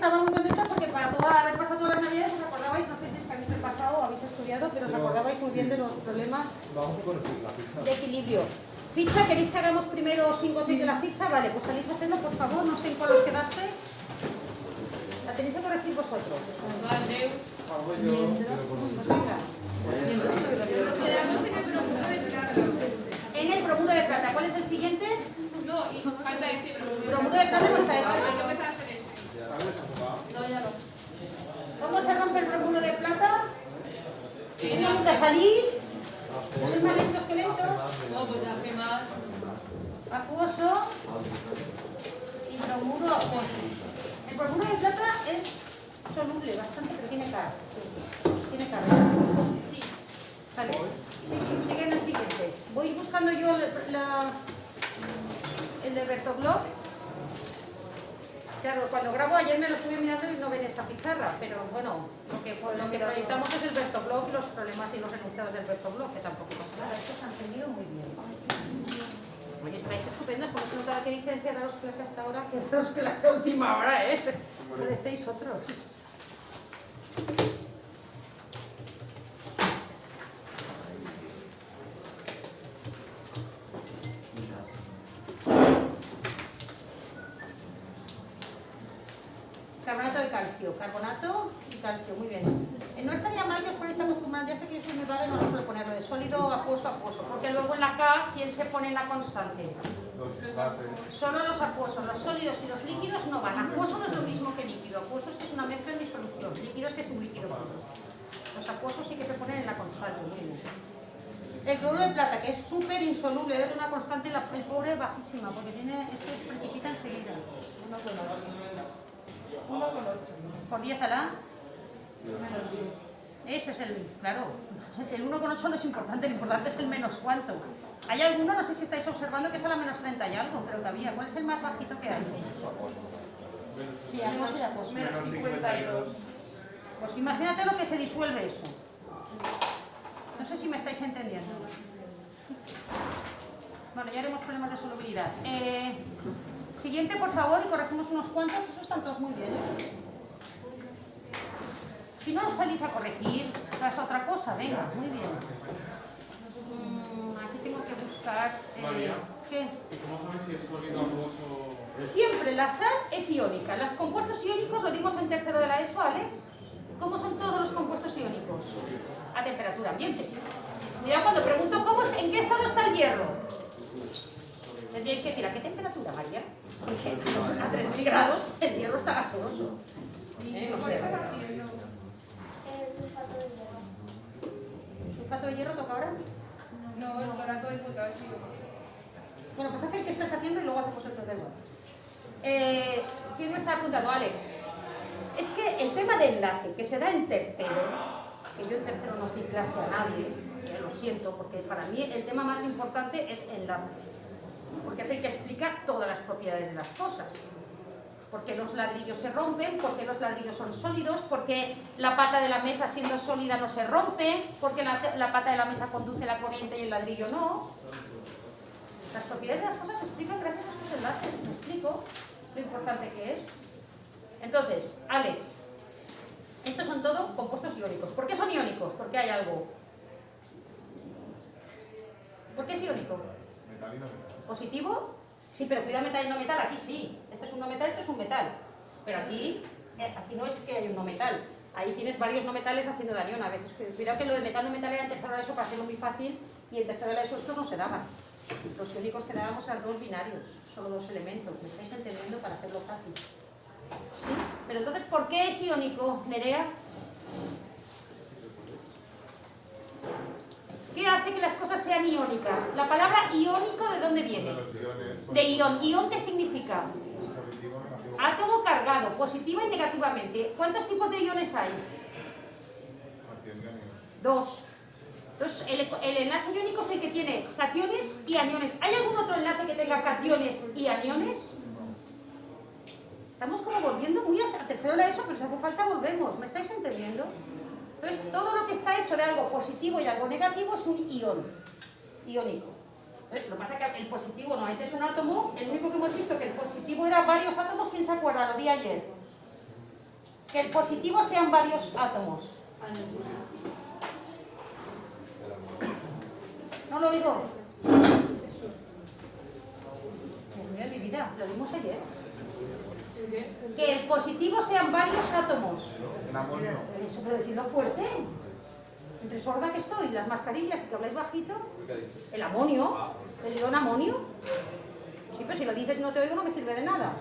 estaba muy contenta porque para haber pasado todas las navidades os acordabais, no sé si es que habéis repasado o habéis estudiado, pero os acordabais muy bien de los problemas de equilibrio. Ficha, ¿queréis que hagamos primero 5 o 6 de la ficha? Vale, pues salís a hacerlo, por favor, no sé en cuál os quedasteis. La tenéis que corregir vosotros. Vale. Pues venga. En el bromuro de plata, ¿cuál es el siguiente? No, y falta ese Bromuro de plata no está hecho. Hay que empezar a hacer ese. No, ya no. ¿Cómo se rompe el bromuro de plata? ¿Cómo nunca salís? ¿Sois más lentos que lentos? No, pues hace más. Acuoso y bromuro acuoso. El bromuro de plata es soluble bastante, pero tiene carga. Sí. Tiene carga. Sí. Vale. Sí, sigue en el siguiente. Voy buscando yo el de Bertoglov. Claro, cuando grabo ayer me lo estuve mirando y no ven esa pizarra, pero bueno, lo que proyectamos es el Bertoglov y los problemas y los enunciados del Bertoglov, que tampoco pasa nada. Esto se ha entendido muy bien. Oye, estáis estupendos, como se nota qué diferencia de las clases hasta ahora que de las clases a última hora, ¿eh? Parecéis otros. Carbonato de calcio, carbonato y calcio, muy bien. No estaría mal que os ponéis acostumbrados, ya sé que soy muy vaga y no os puedo poner lo de sólido, acuoso, porque luego en la K, ¿quién se pone en la constante? Solo los acuosos, los sólidos y los líquidos no van. Acuoso no es lo mismo que líquido, acuoso es que es una mezcla en disolución, líquido es que es un líquido puro. Los acuosos sí que se ponen en la constante, muy bien. El cloruro de plata, que es súper insoluble, debe tener una constante, el pobre bajísima, porque eso se precipita enseguida. 1,8. ¿Por 10 a la? Ese es el, claro, el 1,8 no es importante, lo importante es el menos cuánto. Hay alguno, no sé si estáis observando, que es a la menos 30 y algo, pero todavía, ¿cuál es el más bajito que hay? Sí, acuoso y acuoso. Menos 52. Pues imagínate lo que se disuelve eso. No sé si me estáis entendiendo. Bueno, ya haremos problemas de solubilidad. Siguiente, por favor, y corregimos unos cuantos. Esos están todos muy bien, ¿eh? Si no os salís a corregir, pasa otra cosa. Venga, muy bien. Aquí tengo que buscar... María, ¿qué? ¿y cómo sabes si es sólido, acuoso? Siempre la sal es iónica. Los compuestos iónicos, lo dimos en tercero de la ESO, Alex. ¿Cómo son todos los compuestos iónicos? A temperatura ambiente. Mira, cuando pregunto en qué estado está el hierro, tendríais que decir, ¿a qué temperatura, María? Porque a 3000 grados el hierro está gaseoso. No sé. ¿Sulfato de hierro toca ahora? No, el clorato de potasio. Bueno, pues haz el que estás haciendo y luego hacemos el problema. ¿Quién me está apuntando? Alex. Es que el tema de enlace que se da en tercero, que yo en tercero no doy clase a nadie, lo siento, porque para mí el tema más importante es enlace, porque es el que explica todas las propiedades de las cosas. Porque los ladrillos se rompen, porque los ladrillos son sólidos, porque la pata de la mesa siendo sólida no se rompe, porque la pata de la mesa conduce la corriente y el ladrillo no. Las propiedades de las cosas se explican gracias a estos enlaces. ¿Me explico lo importante que es? Entonces, Alex, estos son todo compuestos iónicos. ¿Por qué son iónicos? Porque hay algo. ¿Por qué es iónico? Metal y no metal. ¿Positivo? Sí, pero cuidado metal y no metal, aquí sí. Esto es un no metal, esto es un metal. Pero aquí no es que haya un no metal. Ahí tienes varios no metales haciendo daño a veces. Cuidado que lo de metal no metal era en tercero de eso para hacerlo muy fácil, y en tercero de eso estos no se daban. Los iónicos que dábamos eran dos binarios, solo dos elementos. ¿Me estáis entendiendo? Para hacerlo fácil. ¿Sí? Pero entonces, ¿por qué es iónico, Nerea? ¿Qué hace que las cosas sean iónicas? La palabra iónico, ¿de dónde viene? De ión. ¿Ión qué significa? Átomo cargado, positiva y negativamente. ¿Cuántos tipos de iones hay? Dos. Entonces, el enlace iónico es el que tiene cationes y aniones. ¿Hay algún otro enlace que tenga cationes y aniones? Estamos como volviendo muy a tercero de eso, pero si hace falta volvemos. ¿Me estáis entendiendo? Entonces, todo lo que está hecho de algo positivo y algo negativo es un ión, iónico. Entonces, lo que pasa es que el positivo normalmente es un átomo, el único que hemos visto que el positivo era varios átomos, ¿quién se acuerda? Lo di ayer. Que el positivo sean varios átomos. ¿No lo digo? Dios mío, mi vida, lo vimos ayer. Que el positivo sean varios átomos. El amonio. Eso, pero decirlo fuerte. Entre sorda que estoy, las mascarillas y que habláis bajito. El amonio, el ion amonio. Sí, pero si lo dices y no te oigo no me sirve de nada.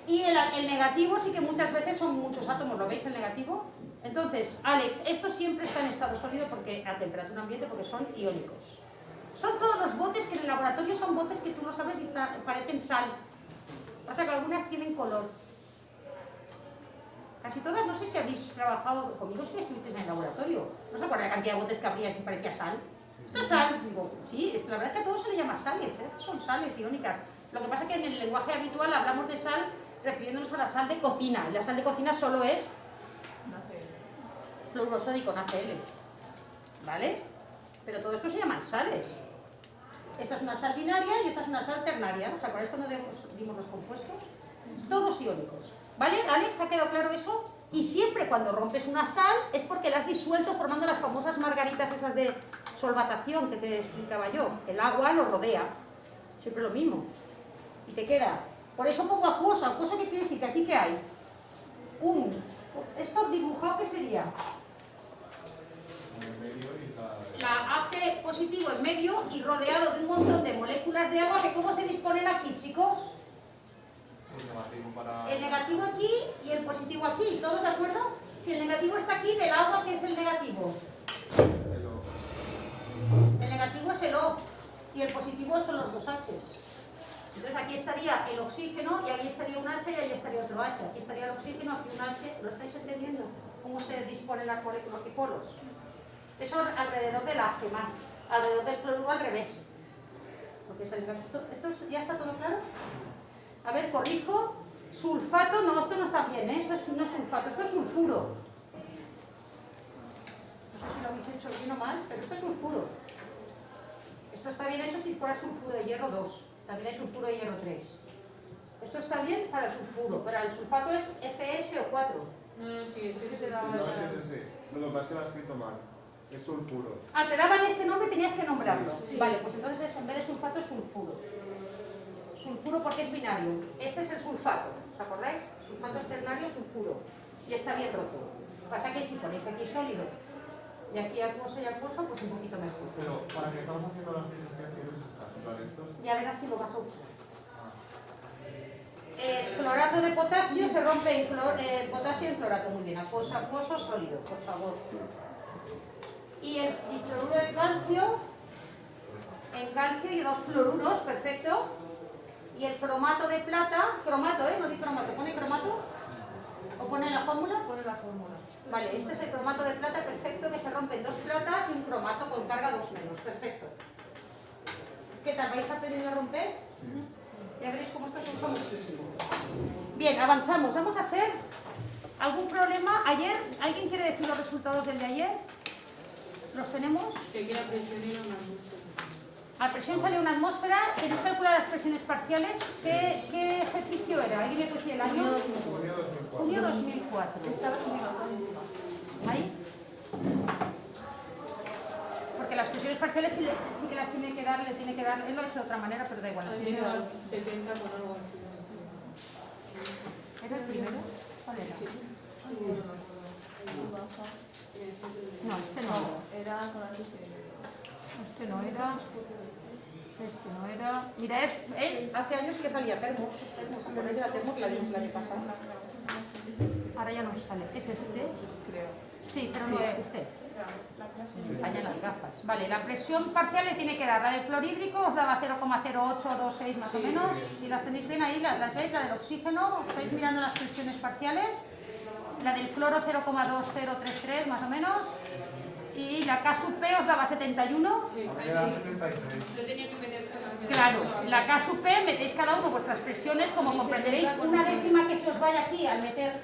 Y el negativo sí que muchas veces son muchos átomos, ¿lo veis el negativo? Entonces, Alex, esto siempre está en estado sólido porque a temperatura ambiente porque son iónicos. Son todos los botes que en el laboratorio son botes que tú no sabes y parecen sal. Pasa que algunas tienen color. Casi todas, no sé si habéis trabajado conmigo, si estuvisteis en el laboratorio. ¿No os acuerdan la cantidad de botes que abrías y parecía sal? Esto es sal. Digo, sí, la verdad es que a todos se le llama sales, ¿eh? Estas son sales iónicas. Lo que pasa es que en el lenguaje habitual hablamos de sal refiriéndonos a la sal de cocina. Y la sal de cocina solo es fluoruro sódico, NaCl. ¿Vale? Pero todo esto se llaman sales. Esta es una sal binaria y esta es una sal ternaria. ¿Os acordáis cuando dimos los compuestos? Todos iónicos. ¿Vale, Alex? ¿Ha quedado claro eso? Y siempre cuando rompes una sal es porque la has disuelto formando las famosas margaritas esas de solvatación que te explicaba yo. El agua lo rodea. Siempre lo mismo. Y te queda. Por eso pongo acuoso. ¿Acuoso qué quiere decir? ¿Que aquí qué hay? ¿Esto dibujado qué sería? En medio y La AC positivo en medio y rodeado de un montón de moléculas de agua que ¿cómo se disponen aquí, chicos? el negativo para... El negativo aquí y el positivo aquí. ¿Todos de acuerdo? Si el negativo está aquí, del agua, ¿qué es el negativo? el O. El negativo es el O y el positivo son los dos H's. Entonces aquí estaría el oxígeno y ahí estaría un H y ahí estaría otro H. Aquí estaría el oxígeno, aquí un H. ¿Lo estáis entendiendo? ¿Cómo se disponen las moléculas y polos? Eso alrededor del H más. Alrededor del cloruro al revés. Porque es ¿Esto ya está todo claro? A ver, corrijo. Sulfato, no, esto no está bien, ¿eh? Esto no es sulfato, esto es sulfuro. No sé si lo habéis hecho bien o mal, pero esto es sulfuro. Esto está bien hecho si fuera sulfuro de hierro 2. También hay sulfuro de hierro 3. Esto está bien para el sulfuro, pero el sulfato es FeSO4. No, sí, estoy que No, sí. Lo que pasa es que lo has escrito mal. Es sulfuro. Ah, te daban este nombre y tenías que nombrarlo. Sí. Vale, pues entonces en vez de sulfato es sulfuro. Sulfuro porque es binario. Este es el sulfato, ¿os acordáis? Sulfato es ternario, sulfuro. Y está bien roto. Pasa que si ponéis aquí sólido y aquí acuoso y acuoso, pues un poquito mejor. Pero, ¿para qué estamos haciendo las diferenciaciones estas? ¿Para estos? Ya verás si lo vas a usar. El clorato de potasio se rompe en potasio en clorato. Muy bien, acuoso, acuoso, sólido, por favor. Y el dicloruro de calcio, en calcio y dos fluoruros, perfecto. Y el cromato de plata, cromato, no di cromato, ¿pone cromato? ¿O pone la fórmula? Pone la fórmula. Vale, este es el cromato de plata, perfecto, que se rompen dos platas y un cromato con carga 2 menos, perfecto. ¿Qué tal? ¿Vais aprendiendo a romper? Ya veréis cómo esto se usa muchísimo. Bien, avanzamos. Vamos a hacer algún problema. Ayer, ¿alguien quiere decir los resultados del de ayer? ¿Los tenemos? Sé que la presión era una atmósfera. A presión sale una atmósfera. ¿Queréis calcular las presiones parciales? ¿Qué ejercicio era? ¿Alguien me puede decir el año? Junio 2004. Estaba en ¿Ahí? Porque las presiones parciales sí que las tiene que dar, él lo ha hecho de otra manera, pero da igual. Las al presiones... menos 70 con algo así. ¿Era el primero? ¿Cuál era? No, este no. Era con antes que... Este no era. Este no era. Mira, hace años que salía termo. ¿Os acordáis de la termo que la dimos el año pasado? Ahora ya no sale. ¿Es este? Creo. Sí, pero no es este. Fallan las gafas. Vale, la presión parcial le tiene que dar. La del clorhídrico os daba 0,0826 más o menos. Y las tenéis bien ahí, las veis, la del oxígeno. Estáis mirando las presiones parciales. La del cloro 0,2033 más o menos. Y la K sub P os daba 71. Sí, Me da 73. lo tenía que meter con la... Claro, la K sub P metéis cada uno vuestras presiones, como comprenderéis, una décima que se os vaya aquí al meter,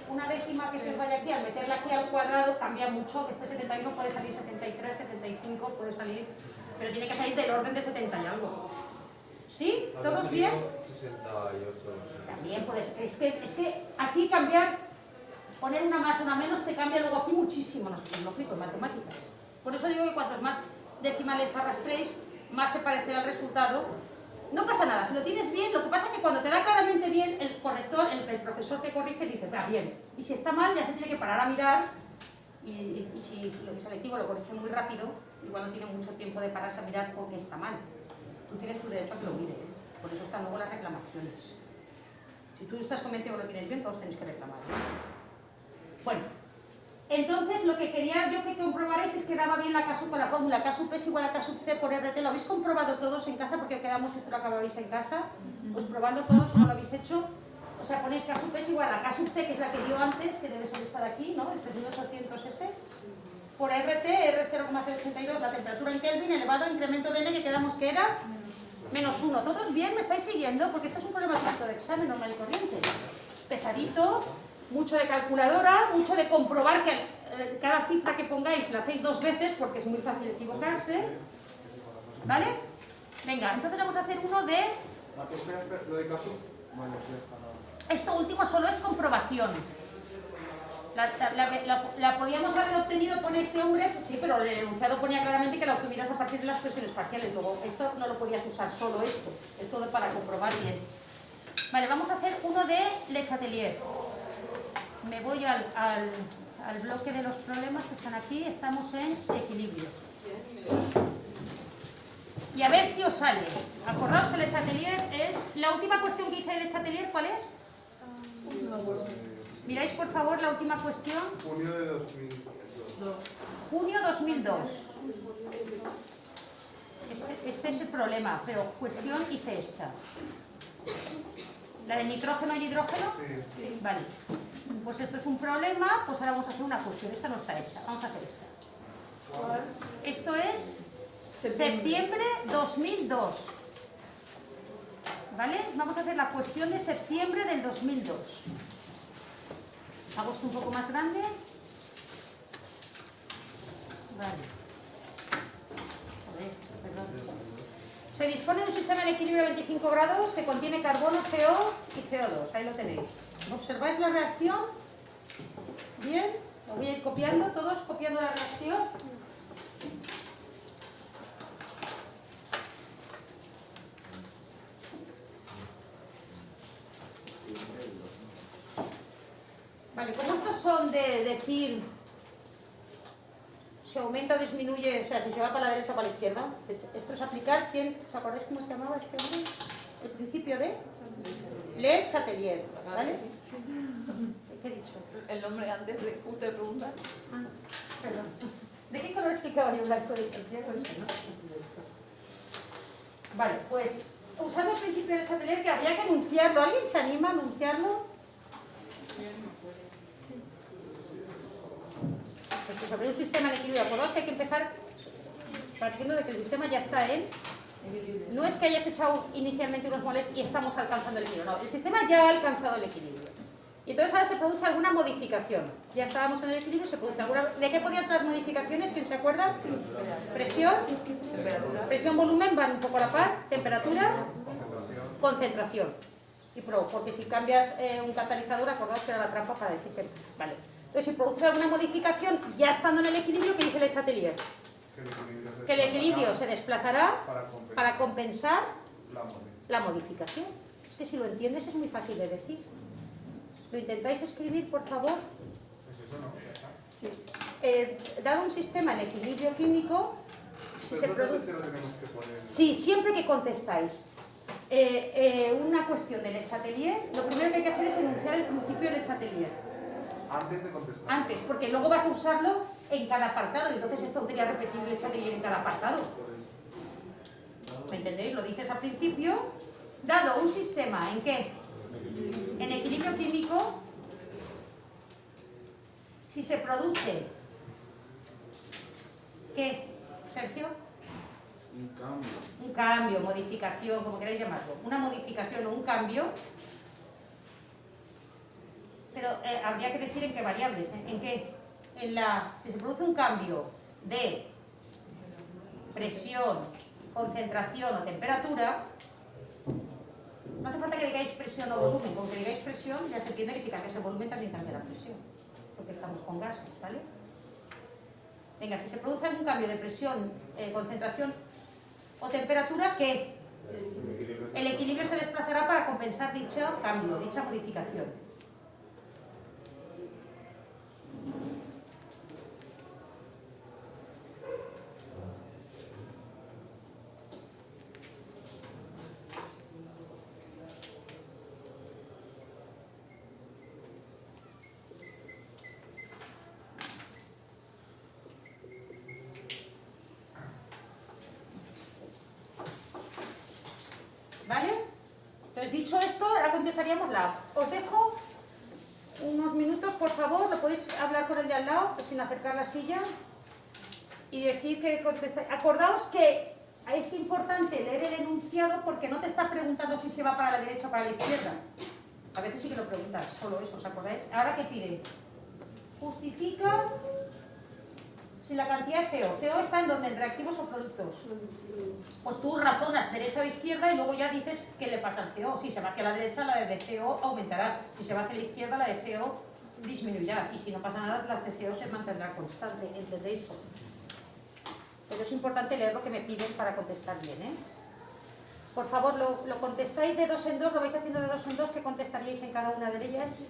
meterla aquí al cuadrado cambia mucho. Este 71 puede salir 73, 75, puede salir, pero tiene que salir del orden de 70 y algo. ¿Sí? ¿Todos bien? 68. También puedes, es que aquí cambiar poner una más o una menos te cambia luego aquí muchísimo, no sé si es lógico en matemáticas. Por eso digo que cuantos más decimales arrastréis, más se parecerá al resultado. No pasa nada, si lo tienes bien, lo que pasa es que cuando te da claramente bien, el corrector, el profesor que corrige dice, va bien. Y si está mal, ya se tiene que parar a mirar, y si el selectivo lo corrige muy rápido, igual no tiene mucho tiempo de pararse a mirar porque está mal. Tú tienes tu derecho a que lo mire, por eso están luego las reclamaciones. Si tú estás convencido que lo tienes bien, todos tenéis que reclamar. Bueno, entonces lo que quería yo que comprobarais es que daba bien la K sub con la fórmula K sub P es igual a K sub C por RT. ¿Lo habéis comprobado todos en casa? Porque quedamos que esto lo acababais en casa. Pues probando todos, ¿no lo habéis hecho? O sea, ponéis K sub P es igual a K sub C, que es la que dio antes, que debe ser esta de aquí, ¿no? El 3800S. Por RT, R es 0,082, la temperatura en Kelvin, elevado a incremento de N, que quedamos que era menos 1. ¿Todos bien? ¿Me estáis siguiendo? Porque esto es un problema típico de examen normal y corriente. Pesadito, mucho de calculadora, mucho de comprobar que cada cifra que pongáis la hacéis 2 veces porque es muy fácil equivocarse. ¿Vale? Venga, entonces vamos a hacer uno de... Espera, lo de caso. Vale, Esto último solo es comprobación. La podíamos haber obtenido con este hombre, sí, pero el enunciado ponía claramente que la obtuvieras a partir de las presiones parciales. Luego, esto no lo podías usar solo esto. Es todo para comprobar bien. Vale, vamos a hacer uno de Le Chatelier. Me voy al bloque de los problemas que están aquí. Estamos en equilibrio. Y a ver si os sale. Acordaos que Le Chatelier es... La última cuestión que hice de Le Chatelier, ¿cuál es? Miráis por favor la última cuestión. Junio de 2002. Junio 2002. Este es el problema, pero cuestión hice esta. ¿La del nitrógeno y hidrógeno? Sí. Vale. Pues esto es un problema, pues ahora vamos a hacer una cuestión. Esta no está hecha, vamos a hacer esta. Esto es septiembre 2002. ¿Vale? Vamos a hacer la cuestión de septiembre del 2002. Hago esto un poco más grande. Vale. A ver, perdón. Se dispone de un sistema en equilibrio a 25 grados que contiene carbono, CO y CO2. Ahí lo tenéis. ¿Observáis la reacción? Bien. Lo voy a ir copiando, todos copiando la reacción. Vale, como estos son de decir se aumenta o disminuye, o sea, si se va para la derecha o para la izquierda, esto es aplicar, ¿os acordáis cómo se llamaba este hombre? El principio de Le Chatelier, ¿vale? ¿Qué he dicho? El nombre antes de usted pregunta. Ah, perdón. ¿De qué color es el caballo blanco de Santiago? ¿No? Vale, pues usando el principio de Chatelier, que habría que enunciarlo. ¿Alguien se anima a enunciarlo? Pues sobre un sistema en equilibrio. Acordaos que hay que empezar partiendo de que el sistema ya está en... No es que hayas echado inicialmente unos moles y estamos alcanzando el equilibrio. No, el sistema ya ha alcanzado el equilibrio. Y entonces ahora se produce alguna modificación. Ya estábamos en el equilibrio, se produce alguna... ¿De qué podían ser las modificaciones? ¿Quién se acuerda? Sí. Presión, presión, volumen, van un poco a la par. Temperatura, concentración. Y porque si cambias un catalizador, acordaos que era la trampa para decir que... Vale. Entonces, si produce alguna modificación, ya estando en el equilibrio, ¿qué dice Le Chatelier? Que el equilibrio se desplazará para compensar la modificación. Es que si lo entiendes es muy fácil de decir. ¿Lo intentáis escribir, por favor? Pues eso no, ya está. Sí. Dado un sistema en equilibrio químico, si se produce... Lo tenemos que poner. Sí, siempre que contestáis una cuestión de Le Chatelier, lo primero que hay que hacer es enunciar el principio de Le Chatelier. Antes de contestar. Antes, porque luego vas a usarlo en cada apartado, y entonces es tontería repetir Le Chatelier en cada apartado. ¿Me entendéis? Lo dices al principio. Dado un sistema en qué? En equilibrio químico, si se produce ¿qué, Sergio? Un cambio, modificación, como queráis llamarlo. Una modificación o un cambio, pero habría que decir en qué variables. ¿En qué? Si se produce un cambio de presión, concentración o temperatura, no hace falta que digáis presión o volumen. Con que digáis presión ya se entiende que si cambias el volumen también cambia la presión. porque estamos con gases, ¿vale? Venga, si se produce algún cambio de presión, concentración o temperatura, ¿qué? El equilibrio se desplazará para compensar dicho cambio, dicha modificación. ¿Vale? Entonces, dicho esto, ahora contestaríamos la A. Os dejo unos minutos, por favor, lo podéis hablar con el de al lado, sin acercar la silla, y decir que contestáis. Acordaos que es importante leer el enunciado porque no te está preguntando si se va para la derecha o para la izquierda. A veces sí que lo preguntas, solo eso, ¿os acordáis? Ahora, ¿qué pide? Justifica si la cantidad de CO. CO está en donde, en reactivos o productos. Pues tú razonas derecha o izquierda y luego ya dices qué le pasa al CO. Si se va hacia la derecha, la de CO aumentará. Si se va hacia la izquierda, la de CO disminuirá. Y si no pasa nada, la de CO se mantendrá constante. ¿Entendéis? Pero es importante leer lo que me piden para contestar bien, ¿eh? Por favor, lo contestáis de dos en dos, lo vais haciendo de dos en dos, ¿qué contestaríais en cada una de ellas?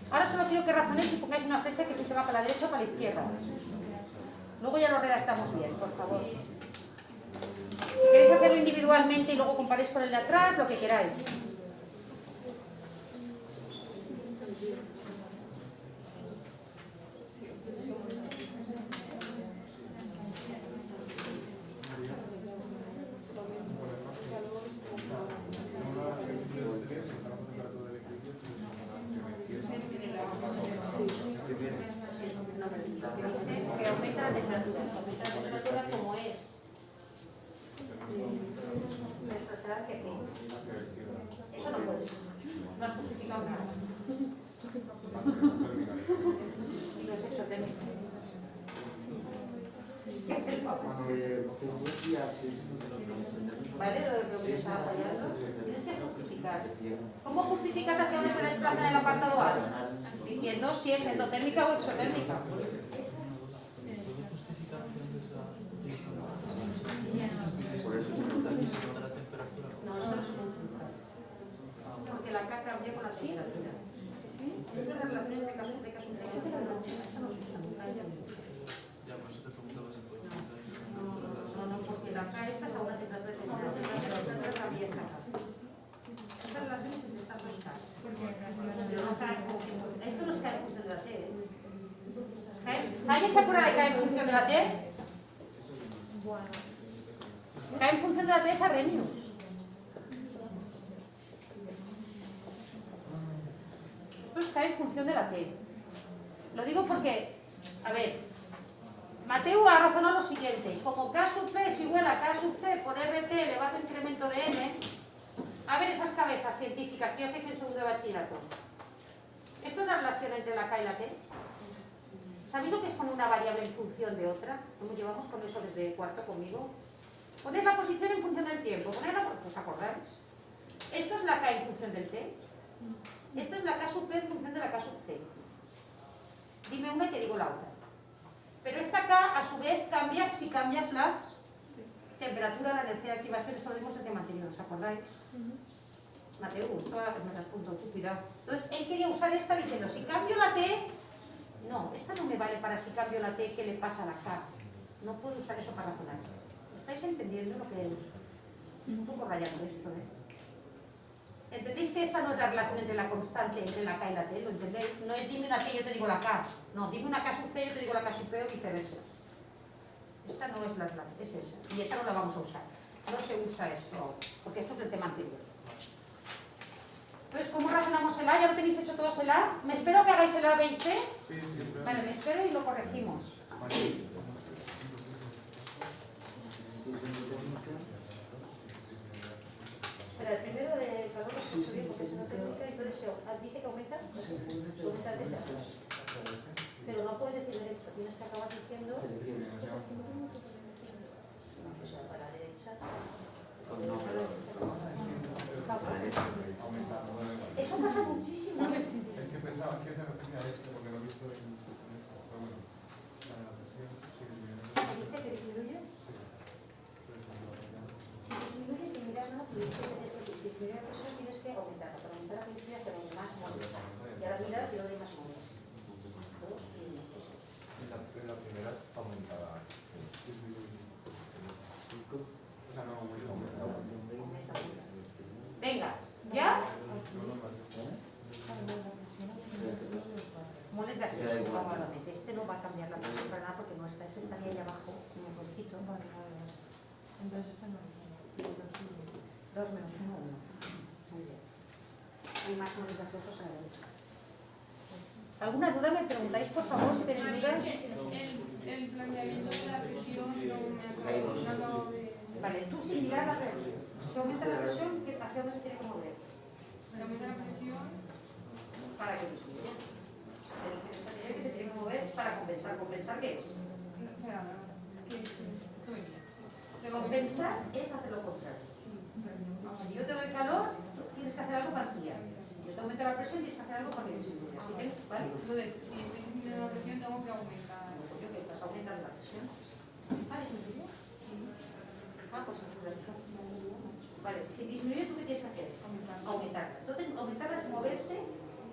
Ahora solo quiero que razonéis y pongáis una flecha que si se va para la derecha o para la izquierda. Luego ya lo redactamos bien, por favor. Si queréis hacerlo individualmente y luego comparéis con el de atrás, lo que queráis. Que aumenta la temperatura. Aumenta la temperatura como es. Eso no puedes. No has justificado nada. Y lo es exotérmico. ¿Vale? Lo que está fallando. Tienes que justificar. ¿Cómo justificas hacia dónde se desplaza en el apartado A? Diciendo si es endotérmica o exotérmica. Por eso se nota que se No, nota la temperatura. eso no se puede utilizar. Porque la K cambia con la temperatura. Es una relación entre caso B y caso B. Esta no se usa nunca. Ya, por eso te preguntaba si puede utilizar. No, porque la K esta es a una temperatura determinada. La temperatura cambia esta K. Estas relaciones entre estas dos Ks. Pero no cae como que... Esto no es K en función de la T. ¿Alguien se acuerda de K en función de la T? K en función de la T es Arrhenius. Esto es K en función de la T. Lo digo porque, a ver, Mateu ha razonado lo siguiente. Como K sub P es igual a K sub C por RT elevado a incremento de N, a ver esas cabezas científicas que ya estáis en segundo de bachillerato. ¿Esto es la relación entre la K y la T? ¿Sabéis lo que es poner una variable en función de otra? ¿Cómo llevamos con eso desde cuarto conmigo? Poner la posición en función del tiempo. Ponerla, ¿os acordáis? Esto es la K en función del T. Esto es la K sub P en función de la K sub C. Dime una y te digo la otra. Pero esta K, a su vez, cambia si cambias la temperatura, la energía de activación. Esto lo vimos en el tema anterior, ¿os acordáis? Mateo, me las apunto, tú cuidado. Entonces, él quería usar esta diciendo, si cambio la T, no, esta no me vale para si cambio la T, ¿qué le pasa a la K? No puedo usar eso para razonar. ¿Estáis entendiendo lo que es? Un poco rayando esto, ¿eh? ¿Entendéis que esta no es la relación entre la constante, entre la K y la T? ¿Lo entendéis? No es dime una T y yo te digo la K. No, dime una K sub C y yo te digo la K sub P o viceversa. Esta no es la relación, es esa. Y esa no la vamos a usar. No se usa esto, porque esto es del tema anterior. Entonces, ¿cómo razonamos el A? ¿Ya lo tenéis hecho todos el A? ¿Me espero que hagáis el A, B y C? Sí, sí. Vale, me espero y lo corregimos. Espera, el primero de calor es construir, porque si no térmica, entonces dice que aumenta, aumenta el derecha. Pero no puedes decir derecha, tienes que acabar diciendo... No, o sea, para la derecha... Eso pasa muchísimo. Es que pensaba que se refería a esto porque lo he visto en... moles gaseosos, probablemente. Este no va a cambiar la presión para nada porque no está, ese estaría ahí abajo, como bolsito. Entonces esta no es. 2 menos 1, 1. Muy bien. Hay más moles gaseosos a la derecha. ¿Alguna duda? Me preguntáis, por favor, si tenéis dudas. El planteamiento de la presión no acabo de... Vale, tú sin mirar la presión. Si aumenta la presión, ¿hacia dónde se tiene que mover? Se aumenta la presión. Para que disminuya. El que se tiene que mover para compensar. ¿Compensar qué es? Espera, estoy bien. Compensar es hacer lo contrario. Si yo te doy calor, tienes que hacer algo para enfriar. Si yo te aumento la presión, tienes que hacer algo para que disminuya. ¿Vale? Entonces, si estoy disminuyendo la presión, tengo que aumentar. Yo que estás aumentando la presión. ¿Disminuye? Sí. Pues vale, si disminuye, ¿tú qué tienes que hacer? Aumentarla. Entonces, aumentarla es moverse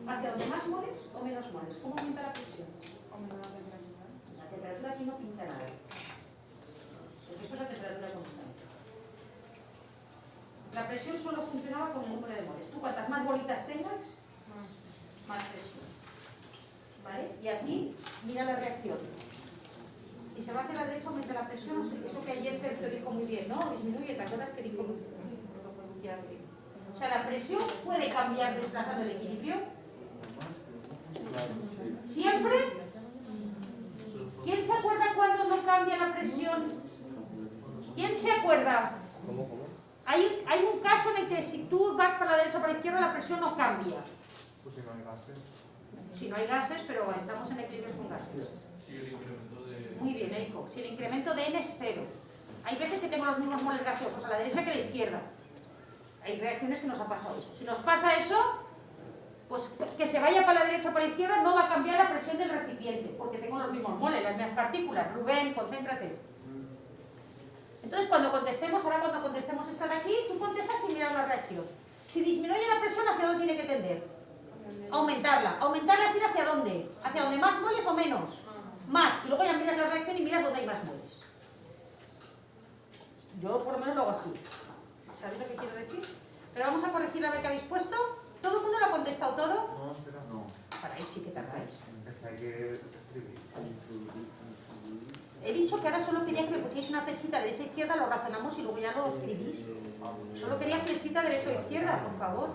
hacia donde más moles o menos moles. ¿Cómo aumenta la presión? Aumenta la temperatura. La temperatura aquí no pinta nada. Porque eso es la temperatura constante. La presión solo funcionaba con el número de moles. Tú cuantas más bolitas tengas, más presión. ¿Vale? Y aquí, mira la reacción. Si se va hacia la derecha, aumenta la presión. No sé, eso que ayer Sergio dijo muy bien, ¿no? Disminuye, ¿te acuerdas que dijo? O sea, la presión puede cambiar desplazando el equilibrio. ¿Siempre? ¿Quién se acuerda cuando no cambia la presión? ¿Quién se acuerda? Hay un caso en el que si tú vas para la derecha o para la izquierda, la presión no cambia. Pues si no hay gases. Si no hay gases, pero estamos en equilibrio con gases. Sí, el incremento de... Muy bien, Eiko. Si el incremento de N es 0. Hay veces que tengo los mismos moles gaseosos a la derecha que a la izquierda. Hay reacciones que nos ha pasado eso. Si nos pasa eso, pues que se vaya para la derecha o para la izquierda no va a cambiar la presión del recipiente, porque tengo los mismos moles, las mismas partículas. Rubén, concéntrate. Entonces, cuando contestemos esta de aquí, tú contestas sin mirar la reacción. Si disminuye la presión, ¿hacia dónde tiene que tender? Aumentarla. ¿Aumentarla es ir hacia dónde? ¿Hacia dónde más moles o menos? Más. Y luego ya miras la reacción y miras dónde hay más moles. Yo por lo menos lo hago así. ¿Sabéis lo que quiero decir? Pero vamos a corregir la vez que habéis puesto. ¿Todo el mundo lo ha contestado todo? No, espera, no. Para ahí sí que tardáis. Es que hay que escribir. He dicho que ahora solo quería que me pusierais una flechita derecha e izquierda, lo razonamos y luego ya lo escribís. Solo quería flechita derecha o izquierda, por favor.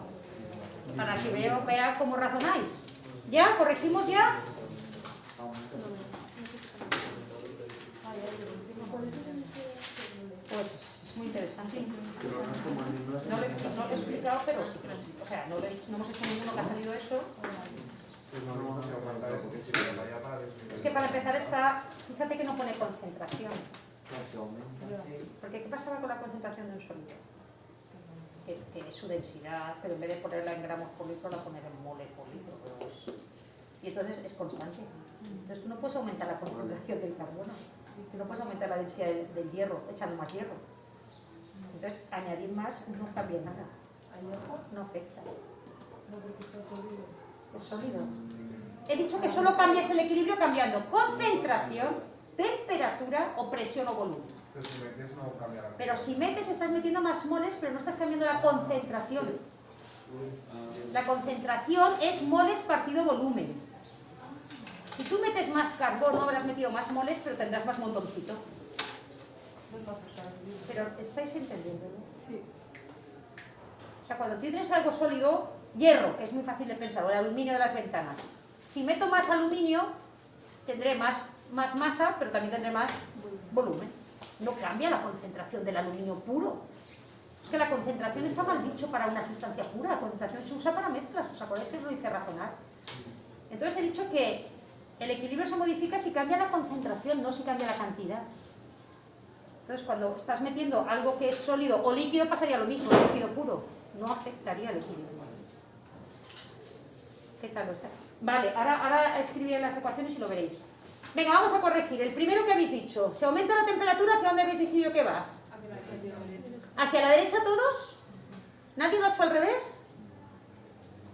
Para que vea cómo razonáis. ¿Ya? ¿Corregimos ya? Pues es muy interesante. No lo he explicado, pero sí que lo he explicado. O sea, no hemos hecho ninguno que ha salido eso. Pues no hemos hecho falta eso, que si me vaya para disminuir. Es que para empezar está, fíjate que no pone concentración. Porque ¿qué pasaba con la concentración de un sólido? Que es su densidad, pero en vez de ponerla en gramos por litro, la poner en mole por litro. Y entonces es constante. Entonces tú no puedes aumentar la concentración del carbono. Tú no puedes aumentar la densidad del hierro, echando más hierro. Entonces añadir más no cambia nada. No afecta. Es sólido. He dicho que solo cambias el equilibrio cambiando concentración, temperatura o presión o volumen. Pero si metes no cambia la Pero si metes estás metiendo más moles, pero no estás cambiando la concentración. La concentración es moles partido volumen. Si tú metes más carbono habrás metido más moles, pero tendrás más montoncito. Pero estáis entendiendo, ¿no? Sí. O sea, cuando tienes algo sólido, hierro, que es muy fácil de pensar, o el aluminio de las ventanas. Si meto más aluminio, tendré más masa, pero también tendré más volumen. No cambia la concentración del aluminio puro. Es que la concentración está mal dicho para una sustancia pura. La concentración se usa para mezclas. ¿Os acordáis que os lo hice razonar? Entonces he dicho que el equilibrio se modifica si cambia la concentración, no si cambia la cantidad. Entonces cuando estás metiendo algo que es sólido o líquido pasaría lo mismo, líquido puro. No afectaría al equilibrio. ¿Qué tal está? Vale, ahora escribiré las ecuaciones y lo veréis. Venga, vamos a corregir. El primero que habéis dicho. ¿Se aumenta la temperatura? ¿Hacia dónde habéis decidido que va? ¿Hacia la derecha todos? ¿Nadie lo ha hecho al revés?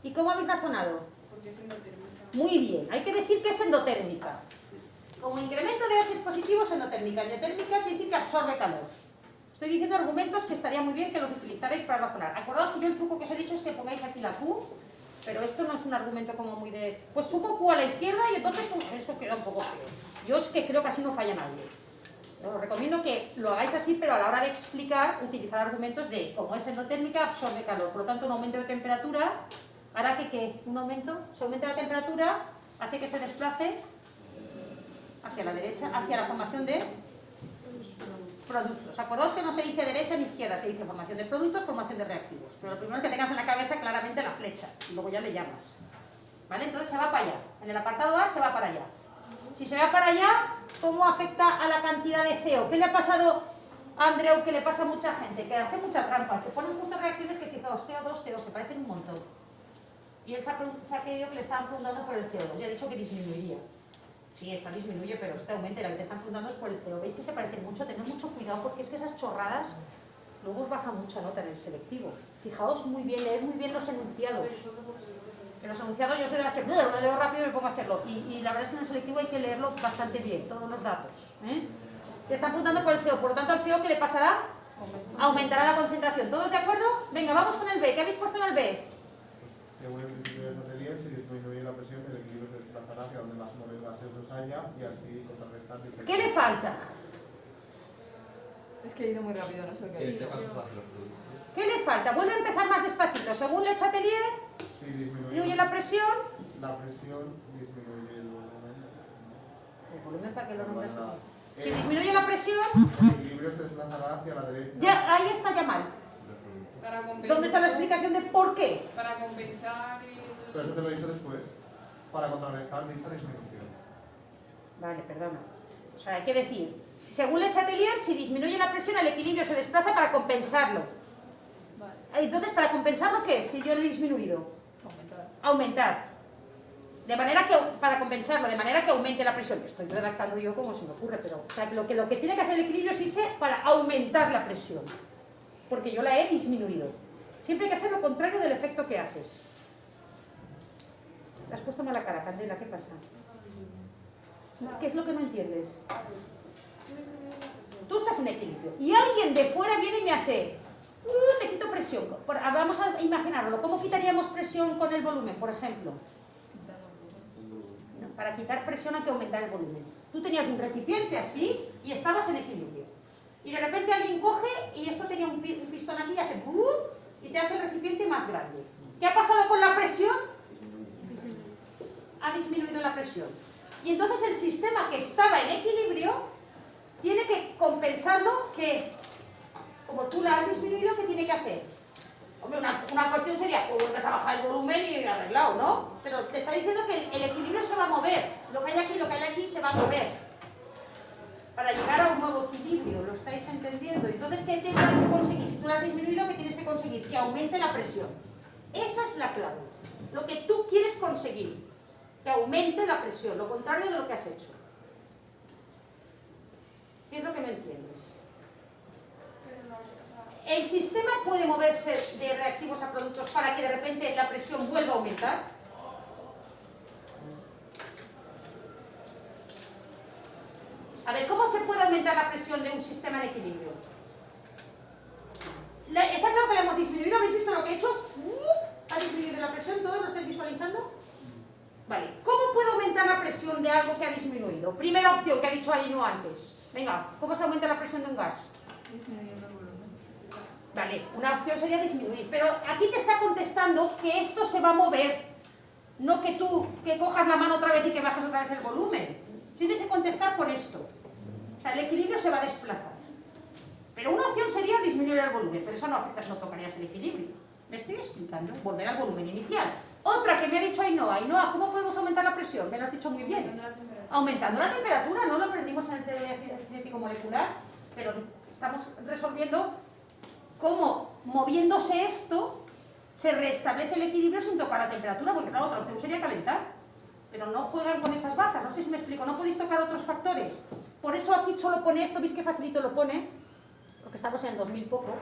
¿Y cómo habéis razonado? Porque es endotérmica. Muy bien. Hay que decir que es endotérmica. Como incremento de H es positivo, es endotérmica. Endotérmica quiere decir que absorbe calor. Estoy diciendo argumentos que estaría muy bien que los utilizarais para razonar. Acordaos que yo el truco que os he dicho es que pongáis aquí la Q Pero esto no es un argumento como muy de, pues sumo Q a la izquierda y entonces eso queda un poco feo. Yo es que creo que así no falla nadie. Os recomiendo que lo hagáis así, pero a la hora de explicar, utilizar argumentos de, como es endotérmica, absorbe calor. Por lo tanto, un aumento de temperatura hará que un aumento, se aumente la temperatura, hace que se desplace hacia la derecha, hacia la formación de productos. Acordaos que no se dice derecha ni izquierda, se dice formación de productos, formación de reactivos. Pero lo primero es que tengas en la cabeza claramente la flecha, y luego ya le llamas. ¿Vale? Entonces se va para allá. En el apartado A se va para allá. Si se va para allá, ¿cómo afecta a la cantidad de CO? ¿Qué le ha pasado a Andreu, que le pasa a mucha gente? Que hace mucha trampa, que ponen justo reacciones que fijaos, CO2, CO, se parecen un montón. Y él se ha creído que le estaban preguntando por el CO2, y ha dicho que disminuiría. Sí, esta disminuye, pero este aumenta, la que te están preguntando es por el CO. ¿Veis que se parecen mucho? Tened mucho cuidado porque es que esas chorradas luego os baja mucha nota en el selectivo. Fijaos muy bien, leed muy bien los enunciados. En los enunciados yo soy de las que lo leo rápido y me pongo a hacerlo. Y la verdad es que en el selectivo hay que leerlo bastante bien, todos los datos. Te están preguntando por el CO, por lo tanto al CO ¿qué le pasará? Aumentará la concentración. ¿Todos de acuerdo? Venga, vamos con el B. ¿Qué habéis puesto en el B? Según el principio de Chatelier, si disminuye la presión, el equilibrio se desplazará hacia donde más móviles gaseosos haya y así contrarrestar. ¿Qué le falta? Es que he ido muy rápido, no sé lo que he dicho. ¿Qué le falta? Vuelve a empezar más despacito. Según Le Chatelier, Si disminuye disminuye la presión. la presión, disminuye el volumen. El volumen para que lo nombres. Nada. Si disminuye la presión, El equilibrio se desplazará hacia la derecha. ya, ahí está ya mal. Para compensar. ¿Dónde está la explicación de por qué? Para compensar Pero eso te lo he dicho después. Para contrarrestar dicha disminución. Vale, perdona. O sea, hay que decir, según Le Chatelier, si disminuye la presión, el equilibrio se desplaza para compensarlo. Vale. Entonces, ¿para compensarlo qué es? Si yo lo he disminuido. Aumentar. De manera que, para compensarlo, de manera que aumente la presión. Estoy redactando yo como se me ocurre, pero o sea, lo que tiene que hacer el equilibrio es irse para aumentar la presión. Porque yo la he disminuido. Siempre hay que hacer lo contrario del efecto que haces. Te has puesto mala cara, Candela, ¿qué pasa? ¿Qué es lo que no entiendes? Tú estás en equilibrio y alguien de fuera viene y me hace te quito presión. Vamos a imaginarlo. ¿Cómo quitaríamos presión con el volumen, por ejemplo? No, para quitar presión hay que aumentar el volumen. Tú tenías un recipiente así y estabas en equilibrio. Y de repente alguien coge y esto tenía un pistón aquí y hace y te hace el recipiente más grande. ¿Qué ha pasado con la presión? Ha disminuido la presión. Y entonces el sistema que estaba en equilibrio tiene que compensarlo, que como tú la has disminuido, ¿qué tiene que hacer? Hombre, una cuestión sería, pues vuelves a bajar el volumen y arreglado, ¿no? Pero te está diciendo que el equilibrio se va a mover. Lo que hay aquí se va a mover. Para llegar a un nuevo equilibrio, ¿lo estáis entendiendo? Entonces, ¿qué tienes que conseguir? Si tú la has disminuido, ¿qué tienes que conseguir? Que aumente la presión. Esa es la clave. Lo que tú quieres conseguir. Que aumente la presión, lo contrario de lo que has hecho. ¿Qué es lo que no entiendes? ¿El sistema puede moverse de reactivos a productos para que de repente la presión vuelva a aumentar? A ver, ¿cómo se puede aumentar la presión de un sistema en equilibrio? ¿Está claro que la hemos disminuido? ¿Habéis visto lo que he hecho? ¿Ha disminuido la presión? ¿Todos lo estáis visualizando? Vale, ¿cómo puedo aumentar la presión de algo que ha disminuido? Primera opción que ha dicho Ainhoa antes. Venga, ¿cómo se aumenta la presión de un gas? Disminuyendo el volumen. Vale, una opción sería disminuir, pero aquí te está contestando que esto se va a mover, no que tú que cojas la mano otra vez y que bajes otra vez el volumen. Tienes que contestar con esto. O sea, el equilibrio se va a desplazar. Pero una opción sería disminuir el volumen, pero eso no afecta, no tocarías el equilibrio. ¿Me estoy explicando? Volver al volumen inicial. Otra que me ha dicho Ainhoa, ¿cómo podemos aumentar la presión? Me lo has dicho muy bien. Aumentando la temperatura, no lo aprendimos en el teoría cinético molecular, pero estamos resolviendo cómo, moviéndose esto, se restablece el equilibrio sin tocar la temperatura, porque claro, otra opción sería calentar. Pero no juegan con esas bazas, no sé si me explico, no podéis tocar otros factores. Por eso aquí solo pone esto, ¿veis qué facilito lo pone? Porque estamos en el 2000 poco.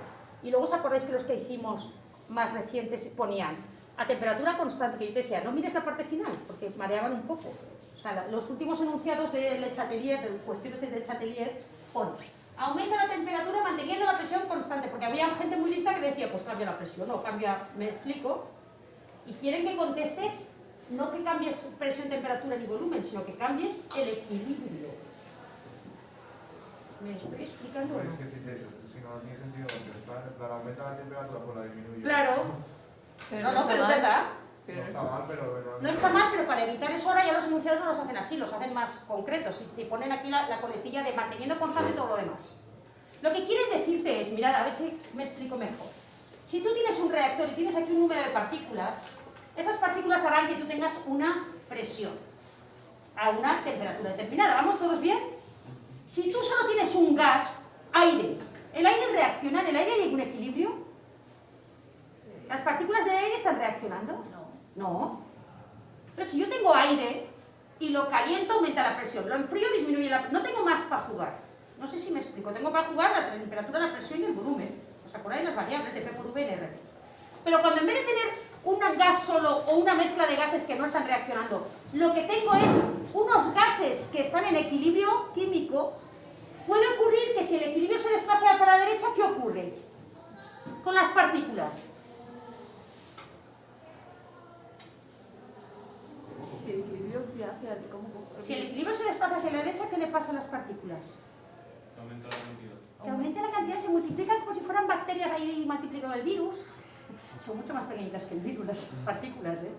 Y luego os acordáis que los que hicimos más recientes ponían a temperatura constante, que yo te decía, no mires la parte final, porque mareaban un poco. O sea, los últimos enunciados de Le Chatelier, de cuestiones de Le Chatelier, ponen, aumenta la temperatura manteniendo la presión constante, porque había gente muy lista que decía, pues cambia la presión, no cambia, me explico. Y quieren que contestes, no que cambies presión, temperatura ni volumen, sino que cambies el equilibrio. ¿Me estoy explicando? Es que si no tiene sentido contestar, en plan, aumenta la temperatura, pues la disminuye. Claro. Pero No, está pero es mal. verdad. No está mal, pero... No está mal, pero para evitar eso ahora ya los enunciados no los hacen así, los hacen más concretos y ponen aquí la coletilla de manteniendo constante todo lo demás. Lo que quieren decirte es, mirad, a ver si me explico mejor. Si tú tienes un reactor y tienes aquí un número de partículas, esas partículas harán que tú tengas una presión a una temperatura determinada. ¿Vamos todos bien? Si tú solo tienes un gas, aire, ¿el aire reacciona? ¿En el aire hay un equilibrio? ¿Las partículas de aire están reaccionando? No. Entonces, si yo tengo aire y lo caliento, aumenta la presión. Lo enfrío, disminuye la presión. No tengo más para jugar. No sé si me explico. Tengo para jugar la temperatura, la presión y el volumen. ¿Os acordáis las variables de P por V en R? Pero cuando en vez de tener un gas solo o una mezcla de gases que no están reaccionando, lo que tengo es unos gases que están en equilibrio químico, puede ocurrir que si el equilibrio se desplaza para la derecha, ¿qué ocurre? Con las partículas. Si el equilibrio ya hacia ¿cómo? Si el equilibrio se desplaza hacia la derecha, ¿qué le pasa a las partículas? Aumenta la cantidad. Que aumenta la cantidad, se multiplican como si fueran bacterias ahí multiplicando el virus. Son mucho más pequeñitas que el virus, las partículas, ¿eh?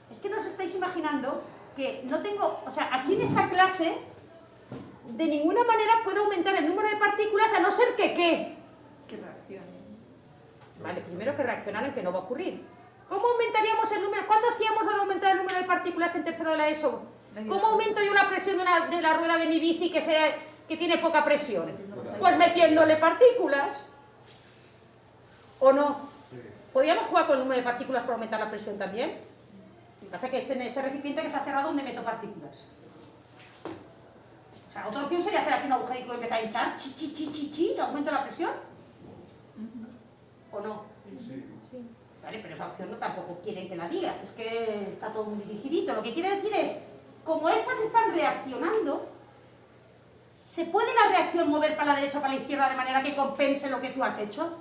Es que no os estáis imaginando que no tengo, o sea, aquí en esta clase, de ninguna manera puedo aumentar el número de partículas a no ser que ¿qué? Que reaccionen. Vale, primero que reaccionaran, que no va a ocurrir. ¿Cómo aumentaríamos el número? ¿Cuándo hacíamos lo de aumentar el número de partículas en tercero de la ESO? ¿Cómo aumento yo la presión de la rueda de mi bici que tiene poca presión? Pues metiéndole partículas. ¿O no? Sí. ¿Podríamos jugar con el número de partículas para aumentar la presión también? Lo que pasa es que este recipiente que está cerrado, ¿dónde meto partículas? O sea, otra opción sería hacer aquí un agujerito y empezar a hinchar, chi, aumento la presión. ¿O no? Sí. Vale, pero esa opción no tampoco quieren que la digas, es que está todo muy dirigidito. Lo que quiere decir es, como estas están reaccionando, ¿se puede la reacción mover para la derecha o para la izquierda de manera que compense lo que tú has hecho?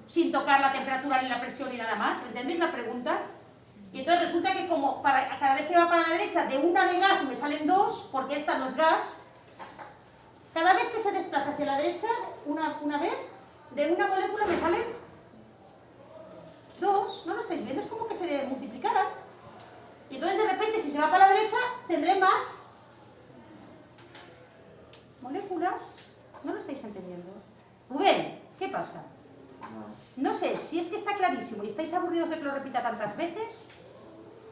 Sin tocar la temperatura ni la presión ni nada más. ¿Entendéis la pregunta? Y entonces resulta que como cada vez que va para la derecha, de una de gas me salen dos, porque esta no es gas, cada vez que se desplaza hacia la derecha, una vez, de una molécula me salen dos. ¿No lo estáis viendo? Es como que se multiplicara. Y entonces de repente, si se va para la derecha, tendré más moléculas. ¿No lo estáis entendiendo? Rubén, ¿qué pasa? No sé, si es que está clarísimo y estáis aburridos de que lo repita tantas veces,